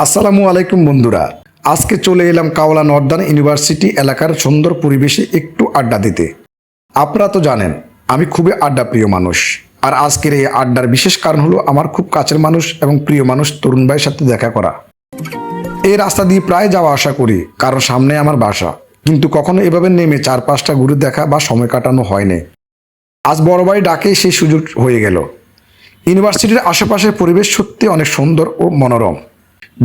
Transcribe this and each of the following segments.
আসসালামু আলাইকুম বন্ধুরা, আজকে চলে এলাম কাওলা নর্দার্ন ইউনিভার্সিটি এলাকার সুন্দর পরিবেশে একটু আড্ডা দিতে। আপনারা তো জানেন আমি খুবই আড্ডা প্রিয় মানুষ, আর আজকের এই আড্ডার বিশেষ কারণ হলো আমার খুব কাছের মানুষ এবং প্রিয় মানুষ তরুণ ভাইয়ের সাথে দেখা করা। এই রাস্তা দিয়ে প্রায় যাওয়া আসা করি, কারণ সামনে আমার বাসা, কিন্তু কখনো এভাবে নেমে চারপাশটা ঘুরে দেখা বা সময় কাটানো হয়নি। আজ বড় ভাই ডাকে সেই সুযোগ হয়ে গেল। ইউনিভার্সিটির আশেপাশের পরিবেশ সত্যি অনেক সুন্দর ও মনোরম।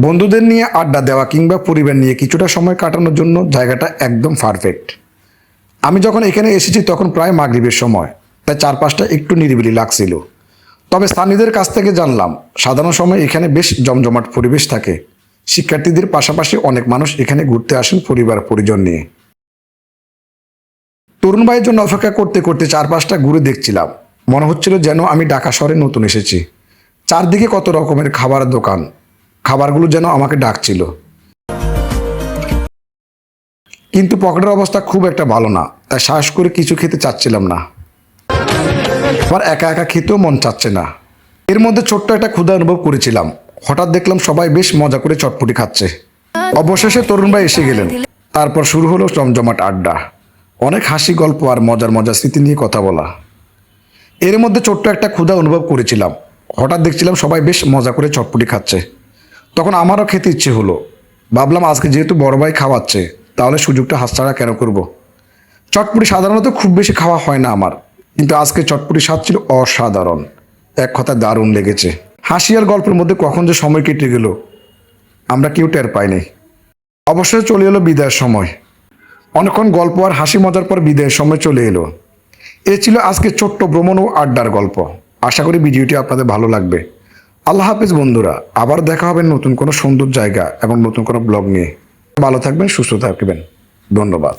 বন্ধুদের নিয়ে আড্ডা দেওয়া কিংবা পরিবার নিয়ে কিছুটা সময় কাটানোর জন্য জায়গাটা একদম পারফেক্ট। আমি যখন এখানে এসেছি তখন প্রায় মাগরিবের সময়, তাই চারপাশটা একটু নিরিবিলি লাগছিল। তবে স্থানীয়দের কাছ থেকে জানলাম সাধারণ সময় এখানে বেশ জমজমাট পরিবেশ থাকে। শিক্ষার্থীদের পাশাপাশি অনেক মানুষ এখানে ঘুরতে আসেন পরিবার পরিজন নিয়ে। তরুণ ভাইয়ের জন্য অপেক্ষা করতে করতে চারপাশটা ঘুরে দেখছিলাম। মনে হচ্ছিল যেন আমি ঢাকা শহরে নতুন এসেছি। চারদিকে কত রকমের খাবার দোকান, খাবারগুলো যেন আমাকে ডাকছিল। কিন্তু পকেটের অবস্থা খুব একটা ভালো না, তাই সাহস করে কিছু খেতে চাচ্ছিলাম না। আমার একা একা খেতেও মন চাচ্ছে না। এর মধ্যে ছোট্ট একটা ক্ষুধা অনুভব করেছিলাম। হঠাৎ দেখলাম সবাই বেশ মজা করে চটপটি খাচ্ছে। অবশেষে তরুণ ভাই এসে গেলেন। তারপর শুরু হলো জমজমাট আড্ডা। অনেক হাসি, গল্প আর মজার মজার স্মৃতি নিয়ে কথা বলা। এর মধ্যে ছোট্ট একটা ক্ষুধা অনুভব করেছিলাম। হঠাৎ দেখছিলাম সবাই বেশ মজা করে চটপটি খাচ্ছে। তখন আমারও খেতে ইচ্ছে হলো। ভাবলাম আজকে যেহেতু বড় ভাই খাওয়াচ্ছে, তাহলে সুযোগটা হাতছাড়া কেন করব। চটপটি সাধারণত খুব বেশি খাওয়া হয় না আমার, কিন্তু আজকে চটপটি স্বাদ ছিল অসাধারণ। এক কথায় দারুণ লেগেছে। হাসি আর গল্পের মধ্যে কখন যে সময় কেটে গেল আমরা কেউ টের পাইনি। অবশ্যই চলে এলো বিদায়ের সময়। অনেকক্ষণ গল্প আর হাসি মজার পর বিদায়ের সময় চলে এলো। এ ছিল আজকে ছোট্ট ভ্রমণ ও আড্ডার গল্প। আশা করি ভিডিওটি আপনাদের ভালো লাগবে। আল্লাহ হাফেজ বন্ধুরা, আবার দেখা হবে নতুন কোনো সুন্দর জায়গা এবং নতুন কোনো ব্লগ নিয়ে। ভালো থাকবেন, সুস্থ থাকবেন। ধন্যবাদ।